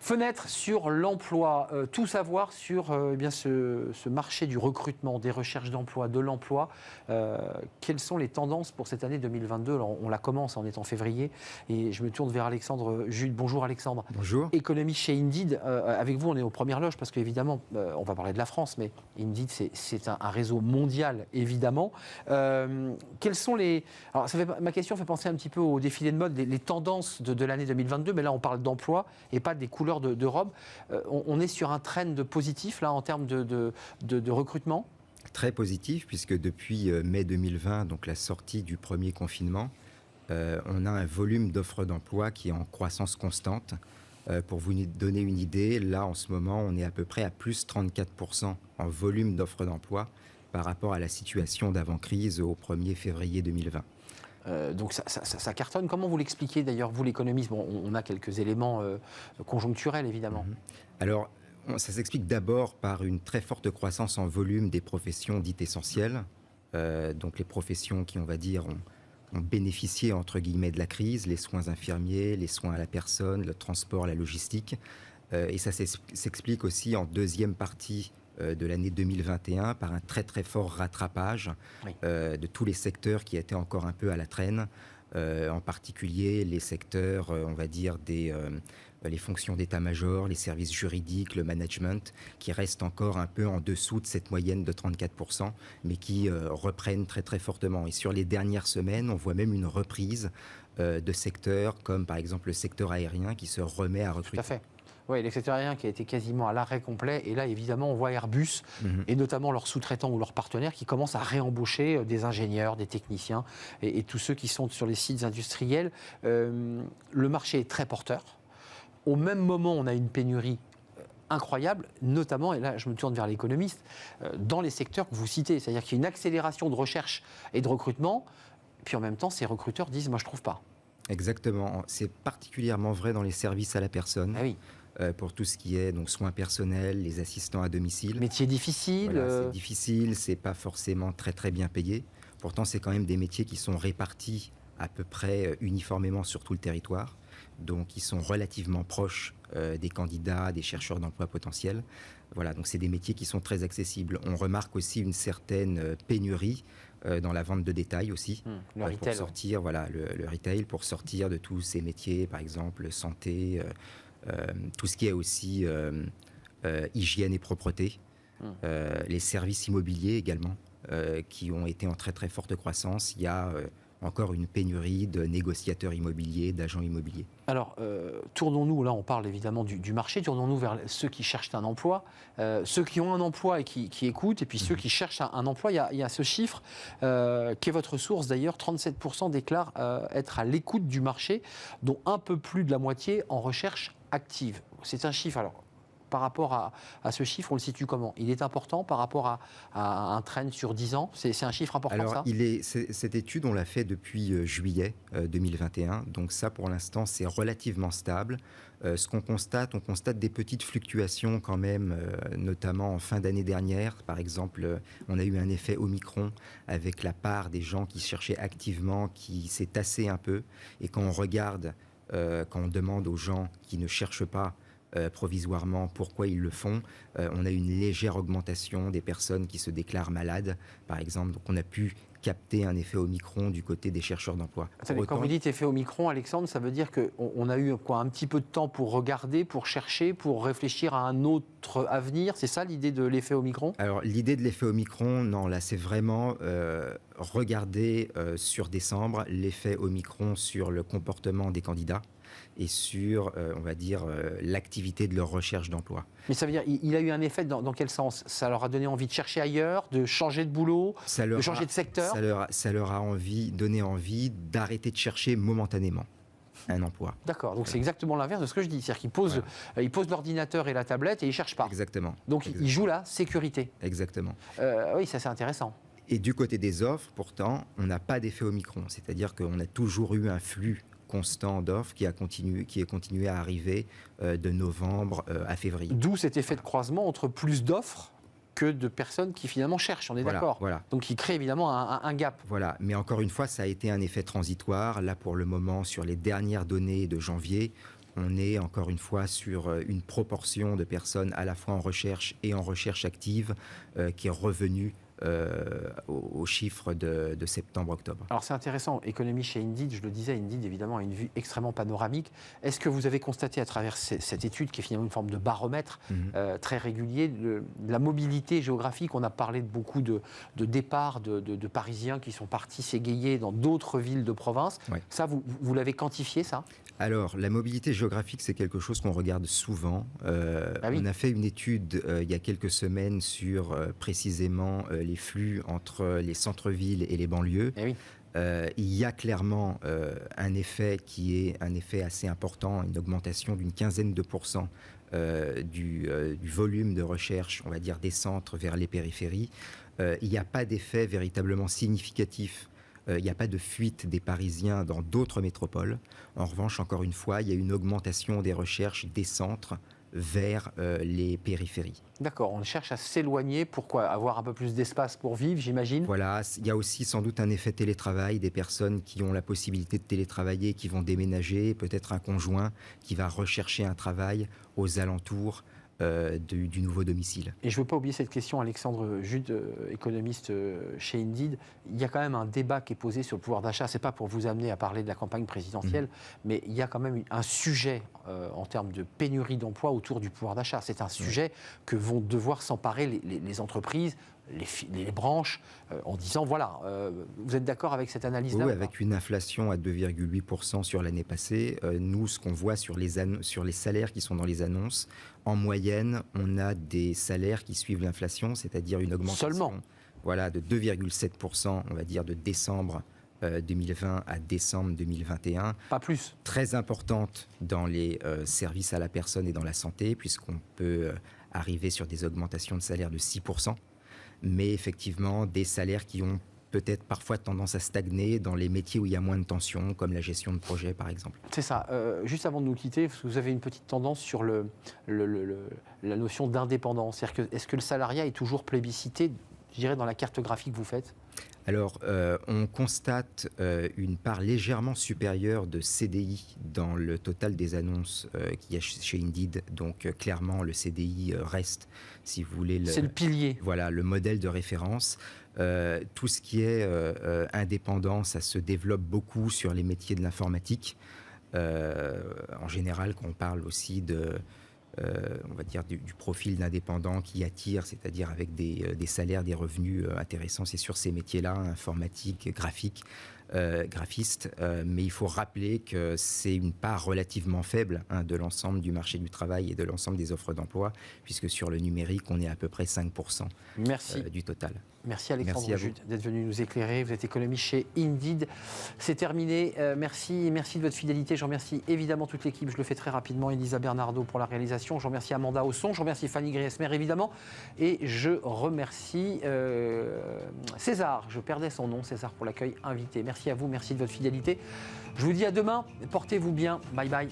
Fenêtre sur l'emploi, tout savoir sur eh bien ce marché du recrutement, des recherches d'emploi, de l'emploi. Quelles sont les tendances pour cette année 2022 ? Alors, on la commence, on est en février, et je me tourne vers Alexandre Jude. Bonjour Alexandre. Bonjour. Économiste chez Indeed. Avec vous, on est aux premières loges parce qu'évidemment, on va parler de la France, mais Indeed, c'est un réseau mondial, évidemment. Quels sont les... Alors, ma question fait penser un petit peu au défilé de mode, les tendances de l'année 2022, mais là, on parle d'emploi et pas des couleurs de robe. On est sur un trend positif là en termes de recrutement. Très positif, puisque depuis mai 2020, donc la sortie du premier confinement, on a un volume d'offres d'emploi qui est en croissance constante. Pour vous donner une idée, là en ce moment, on est à peu près à plus 34% en volume d'offres d'emploi par rapport à la situation d'avant-crise au 1er février 2020. Donc ça cartonne. Comment vous l'expliquez d'ailleurs, vous l'économiste ? Bon, on a quelques éléments conjoncturels évidemment. Alors, ça s'explique d'abord par une très forte croissance en volume des professions dites essentielles. Donc les professions qui, on va dire, ont bénéficié entre guillemets de la crise, les soins infirmiers, les soins à la personne, le transport, la logistique. Et ça s'explique aussi en deuxième partie de l'année 2021 par un très très fort rattrapage de tous les secteurs qui étaient encore un peu à la traîne, en particulier les secteurs, on va dire, les fonctions d'état-major, les services juridiques, le management, qui restent encore un peu en dessous de cette moyenne de 34%, mais qui reprennent très très fortement. Et sur les dernières semaines, on voit même une reprise de secteurs comme par exemple le secteur aérien qui se remet à recruter. Tout à fait. Oui, le secteur aérien qui a été quasiment à l'arrêt complet. Et là, évidemment, on voit Airbus et notamment leurs sous-traitants ou leurs partenaires qui commencent à réembaucher des ingénieurs, des techniciens et tous ceux qui sont sur les sites industriels. Le marché est très porteur. Au même moment, on a une pénurie incroyable, notamment, et là je me tourne vers l'économiste, dans les secteurs que vous citez. C'est-à-dire qu'il y a une accélération de recherche et de recrutement, puis en même temps, ces recruteurs disent « moi je ne trouve pas ». Exactement. C'est particulièrement vrai dans les services à la personne. Ah oui. Pour tout ce qui est donc, soins personnels, les assistants à domicile. Métier difficile. Voilà, c'est difficile, c'est pas forcément très très bien payé. Pourtant, c'est quand même des métiers qui sont répartis à peu près uniformément sur tout le territoire. Donc, ils sont relativement proches des candidats, des chercheurs d'emploi potentiels. Voilà, donc c'est des métiers qui sont très accessibles. On remarque aussi une certaine pénurie dans la vente de détail aussi. Le retail. Pour sortir, voilà, le retail, pour sortir de tous ces métiers, par exemple, santé, tout ce qui est aussi hygiène et propreté. Les services immobiliers également, qui ont été en très très forte croissance. Il y a encore une pénurie de négociateurs immobiliers, d'agents immobiliers. Alors, tournons-nous, là on parle évidemment du marché, tournons-nous vers ceux qui cherchent un emploi, ceux qui ont un emploi et qui écoutent, et puis ceux qui cherchent un emploi. Il y a ce chiffre, qui est votre source d'ailleurs, 37% déclarent être à l'écoute du marché, dont un peu plus de la moitié en recherche active. C'est un chiffre, alors... Par rapport à ce chiffre, on le situe comment ? Il est important par rapport à un trend sur 10 ans ? C'est un chiffre important, alors, ça ? cette étude, on l'a fait depuis juillet 2021. Donc ça, pour l'instant, c'est relativement stable. Ce qu'on constate, on constate des petites fluctuations quand même, notamment en fin d'année dernière. Par exemple, on a eu un effet Omicron avec la part des gens qui cherchaient activement, qui s'est tassée un peu. Et quand on regarde, quand on demande aux gens qui ne cherchent pas, provisoirement, pourquoi ils le font. On a une légère augmentation des personnes qui se déclarent malades, par exemple. Donc on a pu capter un effet Omicron du côté des chercheurs d'emploi. Attendez, quand vous dites effet Omicron, Alexandre, ça veut dire qu'on a eu un petit peu de temps pour regarder, pour chercher, pour réfléchir à un autre avenir. C'est ça l'idée de l'effet Omicron ? Alors l'idée de l'effet Omicron, non, là c'est vraiment regarder sur décembre l'effet Omicron sur le comportement des candidats et sur, on va dire, l'activité de leur recherche d'emploi. Mais ça veut dire, il a eu un effet dans quel sens ? Ça leur a donné envie de chercher ailleurs, de changer de boulot, de changer de secteur ? Ça leur a donné envie d'arrêter de chercher momentanément un emploi. D'accord, donc c'est exactement l'inverse de ce que je dis. C'est-à-dire qu'ils posent l'ordinateur et la tablette et ils ne cherchent pas. Exactement. Donc ils jouent la sécurité. Exactement. Oui, ça c'est intéressant. Et du côté des offres, pourtant, on n'a pas d'effet Omicron. C'est-à-dire qu'on a toujours eu un flux constant d'offres qui est continué à arriver de novembre à février. D'où cet effet de croisement entre plus d'offres que de personnes qui finalement cherchent, on est d'accord. Voilà. Donc il crée évidemment un gap. Voilà, mais encore une fois, ça a été un effet transitoire. Là, pour le moment, sur les dernières données de janvier, on est encore une fois sur une proportion de personnes à la fois en recherche et en recherche active qui est revenue au chiffre de septembre-octobre. Alors c'est intéressant, économie chez Indeed, je le disais, Indeed évidemment a une vue extrêmement panoramique. Est-ce que vous avez constaté à travers cette étude, qui est finalement une forme de baromètre très régulier, de la mobilité géographique? On a parlé de beaucoup de départs de Parisiens qui sont partis s'égayer dans d'autres villes de province. Ouais. Ça, vous l'avez quantifié, ça? Alors, la mobilité géographique, c'est quelque chose qu'on regarde souvent. Oui. On a fait une étude il y a quelques semaines sur précisément les flux entre les centres-villes et les banlieues. Oui. Il y a clairement un effet qui est un effet assez important, une augmentation d'une quinzaine de pourcents du volume de recherche, on va dire, des centres vers les périphéries. Il n'y a pas d'effet véritablement significatif. Il n'y a pas de fuite des Parisiens dans d'autres métropoles. En revanche, encore une fois, il y a une augmentation des recherches des centres vers les périphéries. D'accord, on cherche à s'éloigner. Pourquoi? Avoir un peu plus d'espace pour vivre, j'imagine? Voilà, il y a aussi sans doute un effet télétravail, des personnes qui ont la possibilité de télétravailler, qui vont déménager, peut-être un conjoint qui va rechercher un travail aux alentours du nouveau domicile. Et je ne veux pas oublier cette question, Alexandre Jude, économiste chez Indeed. Il y a quand même un débat qui est posé sur le pouvoir d'achat. Ce n'est pas pour vous amener à parler de la campagne présidentielle, mais il y a quand même un sujet en termes de pénurie d'emploi autour du pouvoir d'achat. C'est un sujet que vont devoir s'emparer les entreprises, les branches, en disant, voilà, vous êtes d'accord avec cette analyse-là? Oui, avec une inflation à 2,8% sur l'année passée, nous, ce qu'on voit sur les salaires qui sont dans les annonces, en moyenne, on a des salaires qui suivent l'inflation, c'est-à-dire une augmentation seulement, voilà, de 2,7%, on va dire, de décembre 2020 à décembre 2021. Pas plus. Très importante dans les services à la personne et dans la santé, puisqu'on peut arriver sur des augmentations de salaire de 6%. Mais effectivement, des salaires qui ont peut-être parfois tendance à stagner dans les métiers où il y a moins de tension, comme la gestion de projet, par exemple. C'est ça. Juste avant de nous quitter, vous avez une petite tendance sur la notion d'indépendance. Est-ce que le salariat est toujours plébiscité, je dirais, dans la cartographie que vous faites? Alors, on constate une part légèrement supérieure de CDI dans le total des annonces qu'il y a chez Indeed. Donc, clairement, le CDI reste, si vous voulez... C'est le pilier. Voilà, le modèle de référence. Tout ce qui est indépendant, ça se développe beaucoup sur les métiers de l'informatique. En général, qu'on parle aussi on va dire du profil d'indépendant qui attire, c'est-à-dire avec des salaires, des revenus intéressants, c'est sur ces métiers-là, informatique, graphique, graphiste. Mais il faut rappeler que c'est une part relativement faible de l'ensemble du marché du travail et de l'ensemble des offres d'emploi, puisque sur le numérique, on est à peu près 5% du total. Merci Alexandre Jude d'être venu nous éclairer. Vous êtes économiste chez Indeed. C'est terminé. Merci de votre fidélité. Je remercie évidemment toute l'équipe. Je le fais très rapidement. Elisa Bernardo pour la réalisation. Je remercie Amanda au son. Je remercie Fanny Griesmer évidemment. Et je remercie César. Je perdais son nom. César pour l'accueil invité. Merci à vous. Merci de votre fidélité. Je vous dis à demain. Portez-vous bien. Bye bye.